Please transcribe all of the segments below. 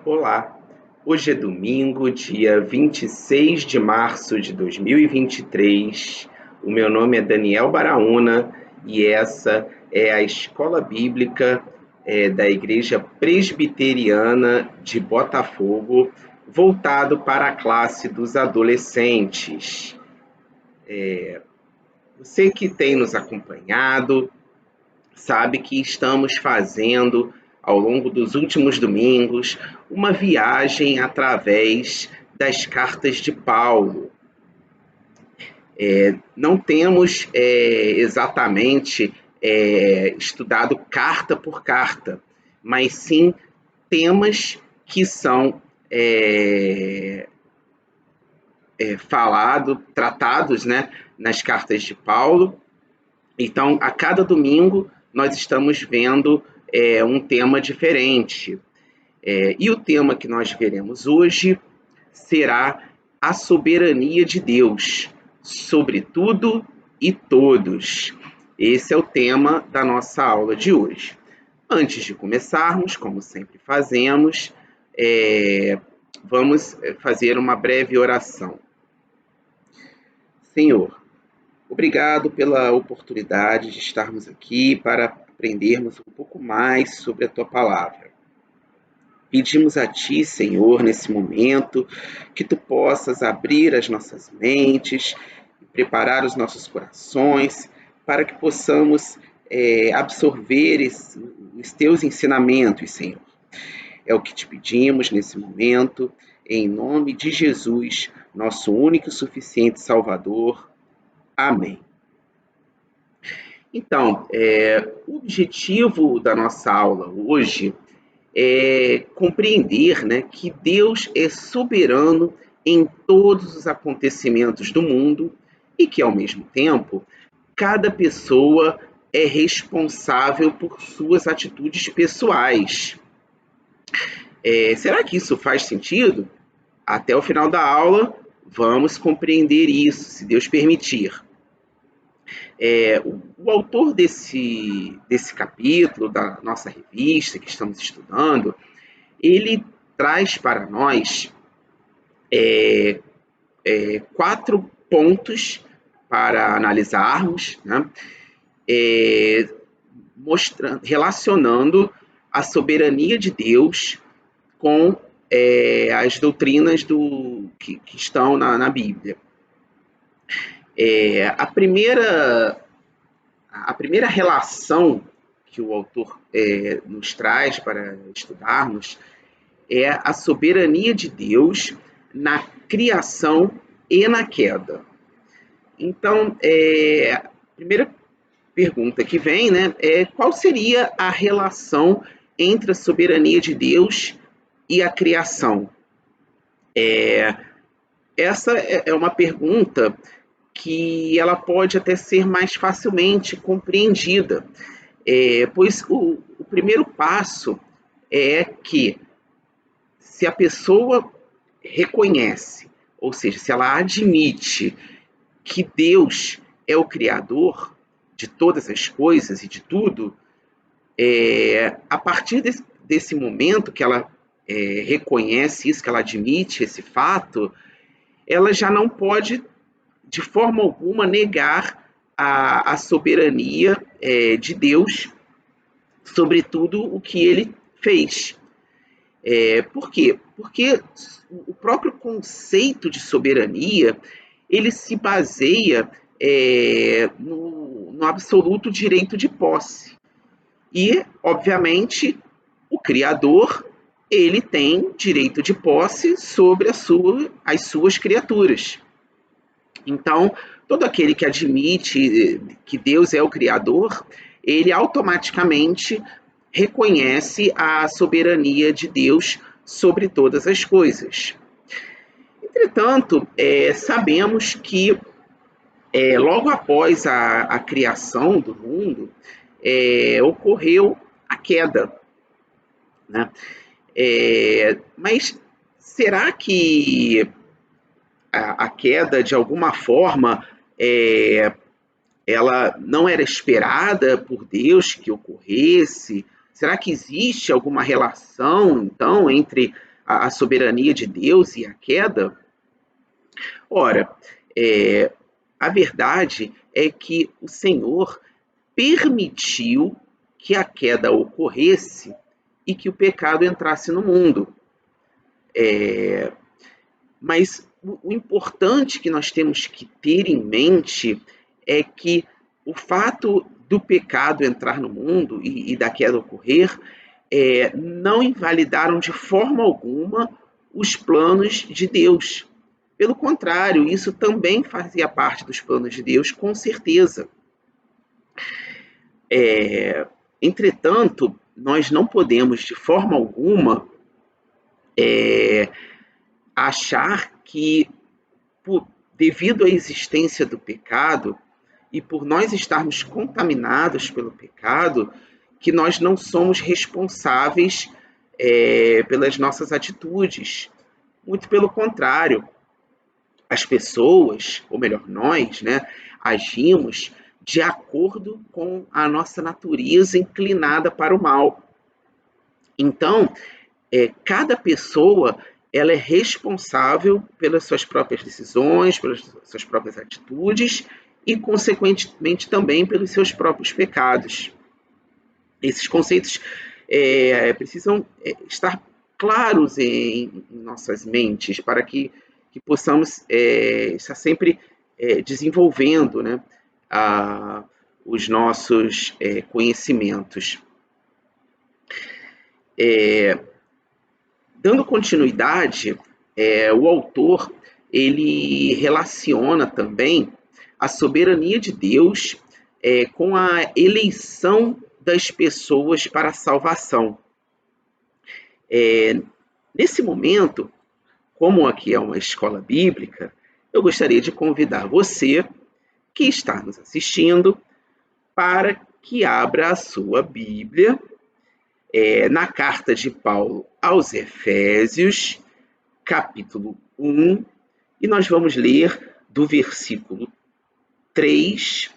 Olá, hoje é domingo, dia 26 de março de 2023. O meu nome é Daniel Baraúna e essa é a Escola Bíblica da Igreja Presbiteriana de Botafogo, voltado para a classe dos adolescentes. Você que tem nos acompanhado, sabe que estamos fazendo, ao longo dos últimos domingos, uma viagem através das cartas de Paulo. Não temos exatamente estudado carta por carta, mas sim temas que são tratados, né, nas cartas de Paulo. Então, a cada domingo, nós estamos vendo um tema diferente. E o tema que nós veremos hoje será a soberania de Deus sobre tudo e todos. Esse é o tema da nossa aula de hoje. Antes de começarmos, como sempre fazemos, vamos fazer uma breve oração. Senhor, obrigado pela oportunidade de estarmos aqui para aprendermos um pouco mais sobre a Tua Palavra. Pedimos a Ti, Senhor, nesse momento, que Tu possas abrir as nossas mentes, preparar os nossos corações, para que possamos absorver os Teus ensinamentos, Senhor. É o que Te pedimos nesse momento, em nome de Jesus, nosso único e suficiente Salvador. Amém. Então, o objetivo da nossa aula hoje é compreender, né, que Deus é soberano em todos os acontecimentos do mundo e que, ao mesmo tempo, cada pessoa é responsável por suas atitudes pessoais. Será que isso faz sentido? Até o final da aula, vamos compreender isso, se Deus permitir. O autor desse capítulo da nossa revista que estamos estudando, ele traz para nós 4 pontos para analisarmos, né? Relacionando a soberania de Deus com as doutrinas que estão na Bíblia. A primeira relação que o autor nos traz para estudarmos é a soberania de Deus na criação e na queda. Então, a primeira pergunta que vem, né, é qual seria a relação entre a soberania de Deus e a criação? Essa é uma pergunta que ela pode até ser mais facilmente compreendida, pois o primeiro passo é que, se a pessoa reconhece, ou seja, se ela admite que Deus é o Criador de todas as coisas e de tudo, a partir desse momento que ela reconhece isso, que ela admite esse fato, ela já não pode, de forma alguma, negar a soberania de Deus sobre tudo o que ele fez. Por quê? Porque o próprio conceito de soberania, ele se baseia no absoluto direito de posse. E, obviamente, o Criador, ele tem direito de posse sobre as suas criaturas. Então, todo aquele que admite que Deus é o Criador, ele automaticamente reconhece a soberania de Deus sobre todas as coisas. Entretanto, sabemos que logo após a criação do mundo, ocorreu a queda, né? Mas será que a queda, de alguma forma, ela não era esperada por Deus que ocorresse? Será que existe alguma relação, então, entre a soberania de Deus e a queda? Ora, a verdade é que o Senhor permitiu que a queda ocorresse e que o pecado entrasse no mundo. Mas o importante que nós temos que ter em mente é que o fato do pecado entrar no mundo e da queda ocorrer não invalidaram de forma alguma os planos de Deus. Pelo contrário, isso também fazia parte dos planos de Deus, com certeza. Entretanto, nós não podemos, de forma alguma, achar que, devido à existência do pecado, e por nós estarmos contaminados pelo pecado, que nós não somos responsáveis pelas nossas atitudes. Muito pelo contrário, as pessoas, ou melhor, nós, né, agimos de acordo com a nossa natureza inclinada para o mal. Então, cada pessoa ela é responsável pelas suas próprias decisões, pelas suas próprias atitudes e, consequentemente, também pelos seus próprios pecados. Esses conceitos precisam estar claros em nossas mentes para que possamos estar sempre desenvolvendo, né, os nossos conhecimentos. Dando continuidade, o autor ele relaciona também a soberania de Deus com a eleição das pessoas para a salvação. Nesse momento, como aqui é uma escola bíblica, eu gostaria de convidar você que está nos assistindo para que abra a sua Bíblia na carta de Paulo aos Efésios, capítulo 1, e nós vamos ler do versículo 3,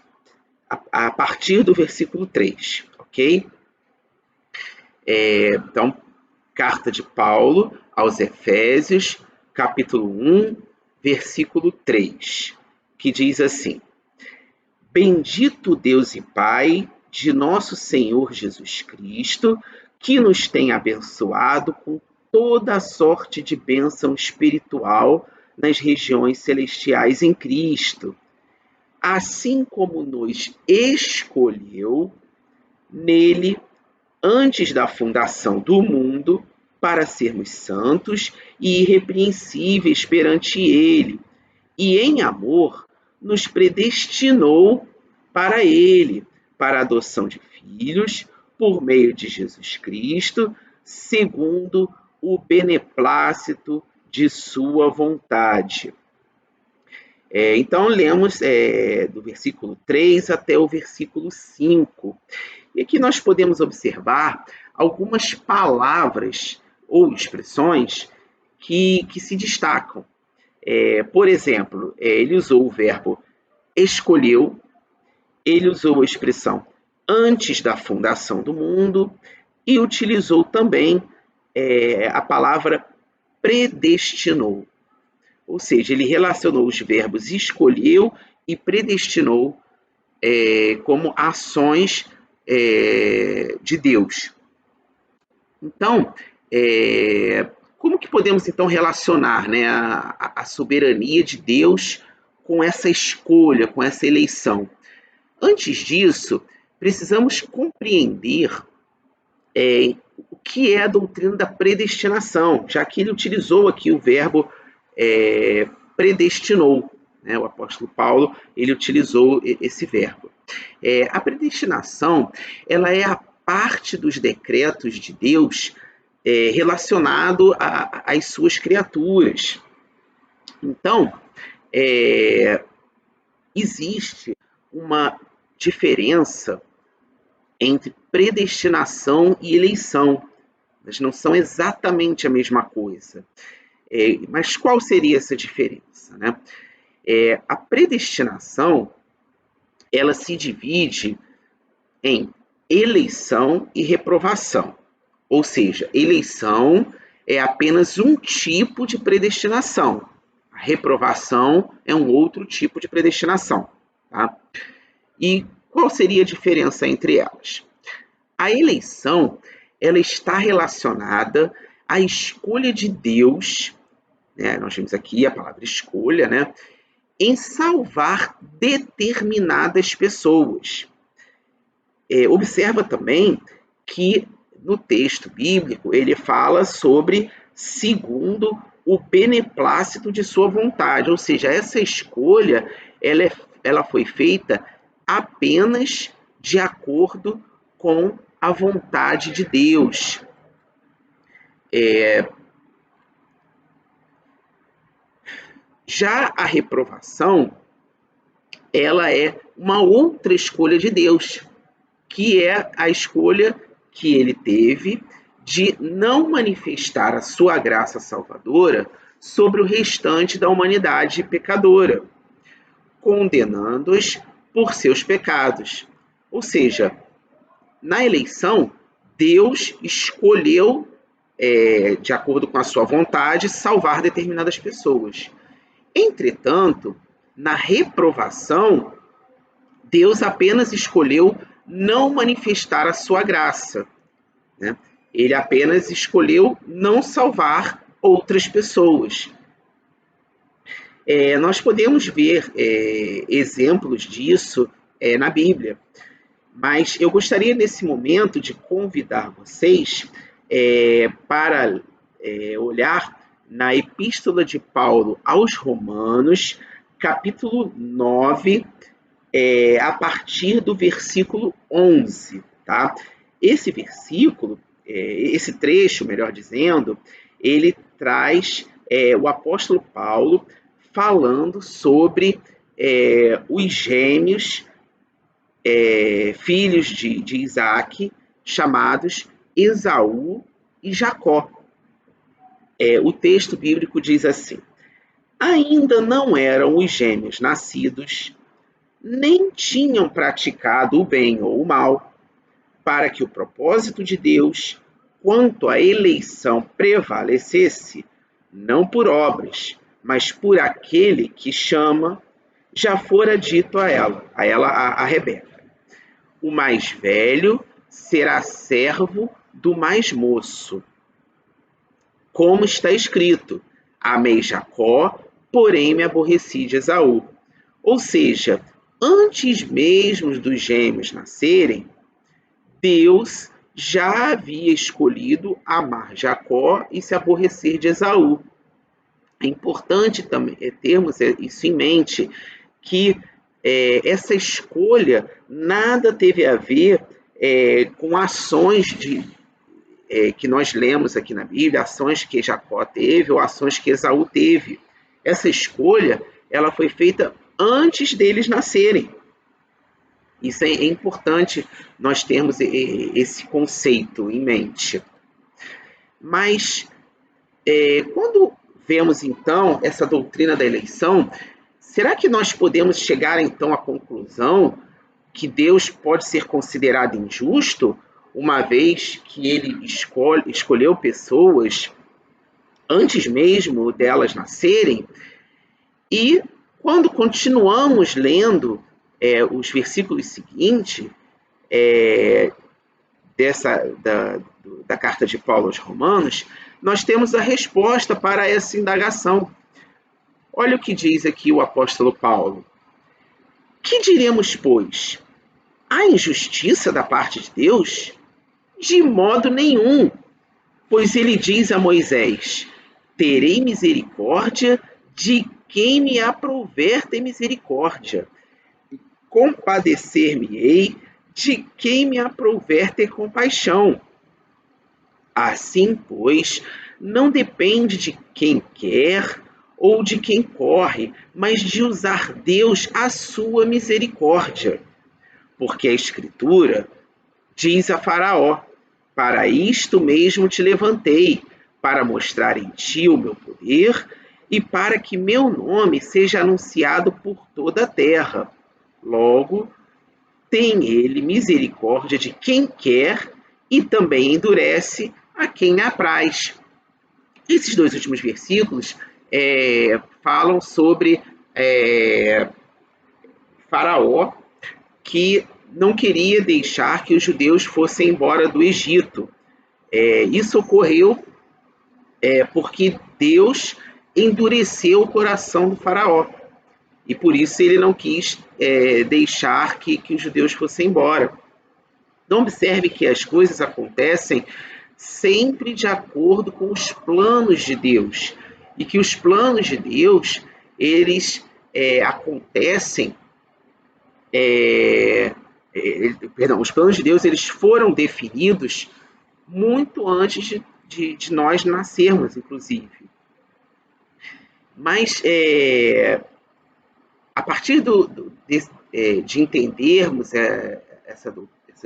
a partir do versículo 3, ok? Então, carta de Paulo aos Efésios, capítulo 1, versículo 3, que diz assim: Bendito Deus e Pai de nosso Senhor Jesus Cristo, que nos tem abençoado com toda a sorte de bênção espiritual nas regiões celestiais em Cristo, assim como nos escolheu nele antes da fundação do mundo para sermos santos e irrepreensíveis perante ele, e em amor nos predestinou para ele, para a adoção de filhos, por meio de Jesus Cristo, segundo o beneplácito de sua vontade. Então, lemos do versículo 3 até o versículo 5. E aqui nós podemos observar algumas palavras ou expressões que se destacam. Por exemplo, ele usou o verbo escolheu, ele usou a expressão antes da fundação do mundo e utilizou também a palavra predestinou. Ou seja, ele relacionou os verbos escolheu e predestinou como ações de Deus. Então, como que podemos então relacionar, né, a soberania de Deus com essa escolha, com essa eleição? Antes disso, precisamos compreender o que é a doutrina da predestinação, já que ele utilizou aqui o verbo predestinou, né? O apóstolo Paulo ele utilizou esse verbo. A predestinação ela é a parte dos decretos de Deus relacionado às suas criaturas. Então, existe uma diferença entre predestinação e eleição. Elas não são exatamente a mesma coisa. Mas qual seria essa diferença, né? A predestinação ela se divide em eleição e reprovação. Ou seja, eleição é apenas um tipo de predestinação. A reprovação é um outro tipo de predestinação. Tá? E qual seria a diferença entre elas? A eleição, ela está relacionada à escolha de Deus, né? Nós vimos aqui a palavra escolha, né? Em salvar determinadas pessoas. Observa também que no texto bíblico ele fala sobre segundo o beneplácito de sua vontade, ou seja, essa escolha ela foi feita apenas de acordo com a vontade de Deus. Já a reprovação, ela é uma outra escolha de Deus, que é a escolha que ele teve de não manifestar a sua graça salvadora sobre o restante da humanidade pecadora, condenando-os por seus pecados. Ou seja, na eleição, Deus escolheu, de acordo com a sua vontade, salvar determinadas pessoas. Entretanto, na reprovação, Deus apenas escolheu não manifestar a sua graça, né? Ele apenas escolheu não salvar outras pessoas. Nós podemos ver exemplos disso na Bíblia, mas eu gostaria nesse momento de convidar vocês para olhar na Epístola de Paulo aos Romanos, capítulo 9, a partir do versículo 11. Tá? Esse versículo, esse trecho, melhor dizendo, ele traz o apóstolo Paulo falando sobre os gêmeos filhos de Isaac, chamados Esaú e Jacó. O texto bíblico diz assim: ainda não eram os gêmeos nascidos, nem tinham praticado o bem ou o mal, para que o propósito de Deus quanto à eleição prevalecesse, não por obras, mas por aquele que chama, já fora dito a Rebeca: o mais velho será servo do mais moço. Como está escrito: amei Jacó, porém me aborreci de Esaú. Ou seja, antes mesmo dos gêmeos nascerem, Deus já havia escolhido amar Jacó e se aborrecer de Esaú. É importante também termos isso em mente, que essa escolha nada teve a ver com ações que nós lemos aqui na Bíblia, ações que Jacó teve ou ações que Esaú teve. Essa escolha ela foi feita antes deles nascerem. Isso é importante nós termos esse conceito em mente. Mas, quando vemos, então, essa doutrina da eleição, será que nós podemos chegar, então, à conclusão que Deus pode ser considerado injusto, uma vez que ele escolheu pessoas antes mesmo delas nascerem? E, quando continuamos lendo os versículos seguintes da carta de Paulo aos Romanos, nós temos a resposta para essa indagação. Olha o que diz aqui o apóstolo Paulo: que diremos, pois? Há injustiça da parte de Deus? De modo nenhum, pois ele diz a Moisés: terei misericórdia de quem me aprouver ter misericórdia, compadecer-me-ei de quem me aprouver ter compaixão. Assim, pois, não depende de quem quer ou de quem corre, mas de usar Deus a sua misericórdia. Porque a Escritura diz a Faraó: para isto mesmo te levantei, para mostrar em ti o meu poder e para que meu nome seja anunciado por toda a terra. Logo, tem ele misericórdia de quem quer e também endurece a quem apraz. Esses dois últimos versículos falam sobre Faraó, que não queria deixar que os judeus fossem embora do Egito. Isso ocorreu porque Deus endureceu o coração do Faraó. E por isso ele não quis deixar que os judeus fossem embora. Então observe que as coisas acontecem sempre de acordo com os planos de Deus. E que os planos de Deus, eles acontecem... os planos de Deus, eles foram definidos muito antes de nós nascermos, inclusive. Mas a partir de entendermos essas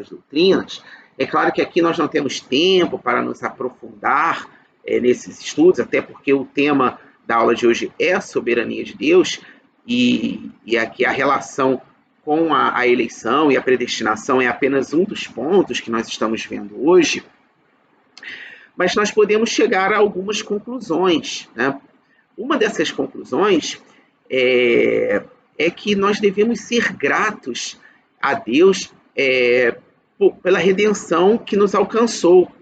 doutrinas, é claro que aqui nós não temos tempo para nos aprofundar nesses estudos, até porque o tema da aula de hoje é a soberania de Deus, e aqui a relação com a eleição e a predestinação é apenas um dos pontos que nós estamos vendo hoje, mas nós podemos chegar a algumas conclusões, né? Uma dessas conclusões é que nós devemos ser gratos a Deus pela redenção que nos alcançou.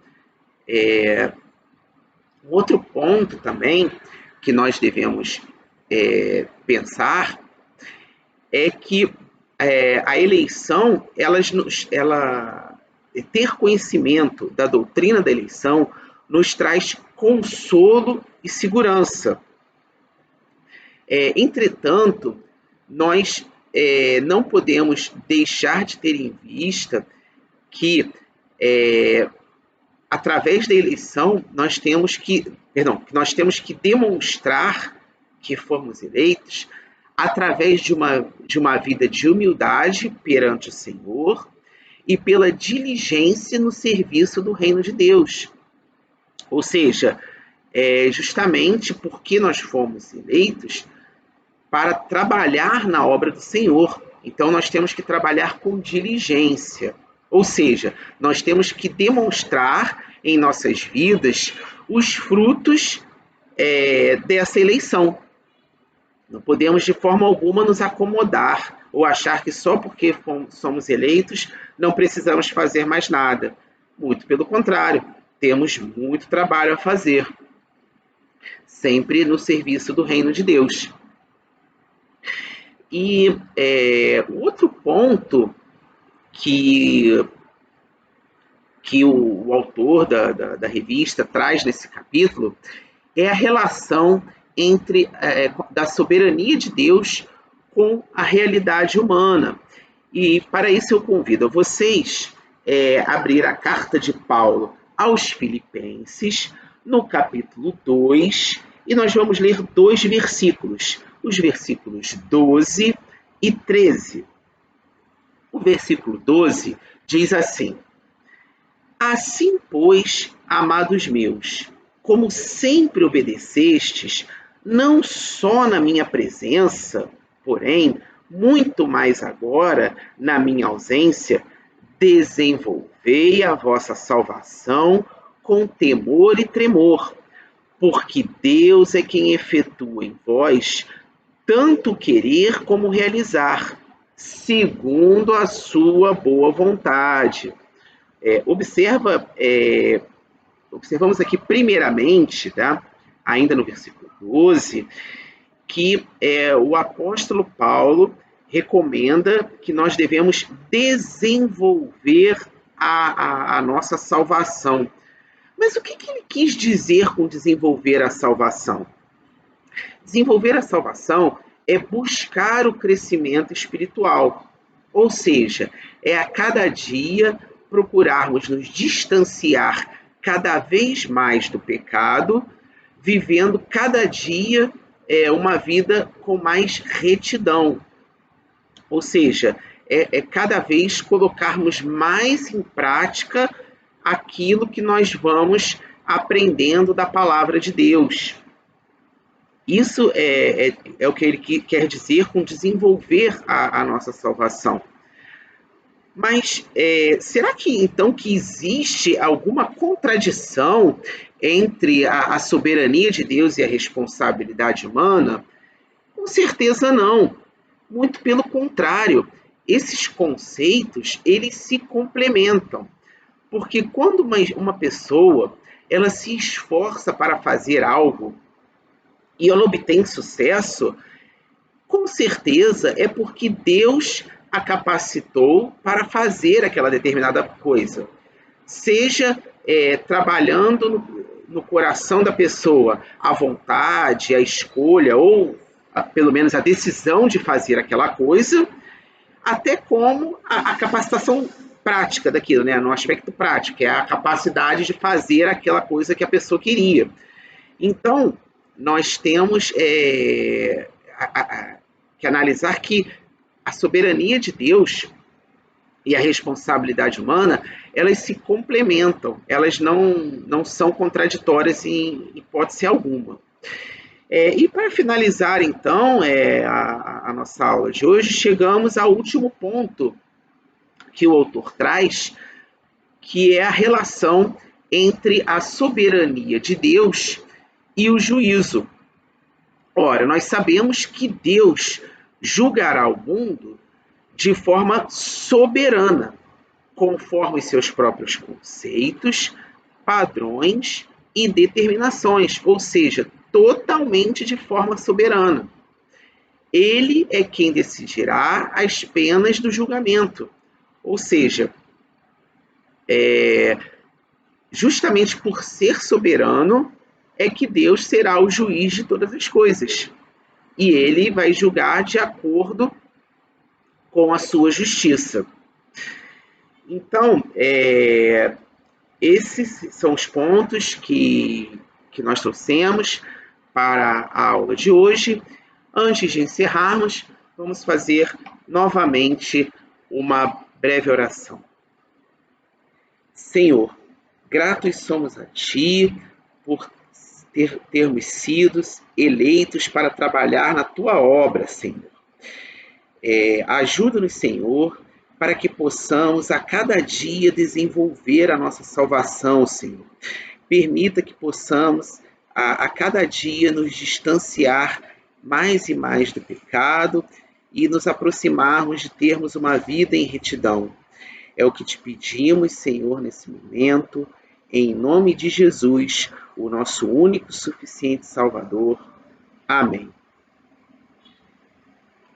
Outro ponto também que nós devemos pensar é que a eleição, ter conhecimento da doutrina da eleição nos traz consolo e segurança. Entretanto, nós não podemos deixar de ter em vista que, através da eleição, nós temos que demonstrar que fomos eleitos através de uma vida de humildade perante o Senhor e pela diligência no serviço do reino de Deus. Ou seja, justamente porque nós fomos eleitos para trabalhar na obra do Senhor. Então, nós temos que trabalhar com diligência. Ou seja, nós temos que demonstrar em nossas vidas os frutos dessa eleição. Não podemos, de forma alguma, nos acomodar ou achar que só porque somos eleitos não precisamos fazer mais nada. Muito pelo contrário, temos muito trabalho a fazer, sempre no serviço do reino de Deus. E outro ponto que o autor da revista traz nesse capítulo é a relação da soberania de Deus com a realidade humana. E para isso eu convido a vocês a abrir a carta de Paulo aos Filipenses, no capítulo 2, e nós vamos ler 2 versículos, os versículos 12 e 13. O versículo 12 diz assim: Assim, pois, amados meus, como sempre obedecestes, não só na minha presença, porém, muito mais agora, na minha ausência, desenvolvei a vossa salvação com temor e tremor, porque Deus é quem efetua em vós tanto querer como realizar, segundo a sua boa vontade. Observamos aqui primeiramente, tá? Ainda no versículo 12, que o apóstolo Paulo recomenda que nós devemos desenvolver a nossa salvação. Mas o que ele quis dizer com desenvolver a salvação? Desenvolver a salvação é buscar o crescimento espiritual, ou seja, é a cada dia procurarmos nos distanciar cada vez mais do pecado, vivendo cada dia uma vida com mais retidão. Ou seja, cada vez colocarmos mais em prática aquilo que nós vamos aprendendo da palavra de Deus. Isso é o que ele quer dizer com desenvolver a nossa salvação. Mas será que então que existe alguma contradição entre a soberania de Deus e a responsabilidade humana? Com certeza não. Muito pelo contrário, esses conceitos eles se complementam, porque quando uma pessoa ela se esforça para fazer algo e ela obtém sucesso, com certeza é porque Deus a capacitou para fazer aquela determinada coisa. Seja trabalhando no coração da pessoa a vontade, a escolha ou pelo menos a decisão de fazer aquela coisa, até como a capacitação prática daquilo, né? No aspecto prático, que é a capacidade de fazer aquela coisa que a pessoa queria. Então, nós temos que analisar que a soberania de Deus e a responsabilidade humana, elas se complementam, elas não são contraditórias em hipótese alguma. E para finalizar, então, a nossa aula de hoje, chegamos ao último ponto que o autor traz, que é a relação entre a soberania de Deus e o juízo. Ora, nós sabemos que Deus julgará o mundo de forma soberana, conforme seus próprios conceitos, padrões e determinações, ou seja, totalmente de forma soberana. Ele é quem decidirá as penas do julgamento, ou seja, justamente por ser soberano, é que Deus será o juiz de todas as coisas. E ele vai julgar de acordo com a sua justiça. Então, esses são os pontos que nós trouxemos para a aula de hoje. Antes de encerrarmos, vamos fazer novamente uma breve oração. Senhor, gratos somos a Ti por termos sido eleitos para trabalhar na Tua obra, Senhor. Ajuda-nos, Senhor, para que possamos a cada dia desenvolver a nossa salvação, Senhor. Permita que possamos a cada dia nos distanciar mais e mais do pecado e nos aproximarmos de termos uma vida em retidão. É o que te pedimos, Senhor, nesse momento, em nome de Jesus, o nosso único e suficiente Salvador. Amém.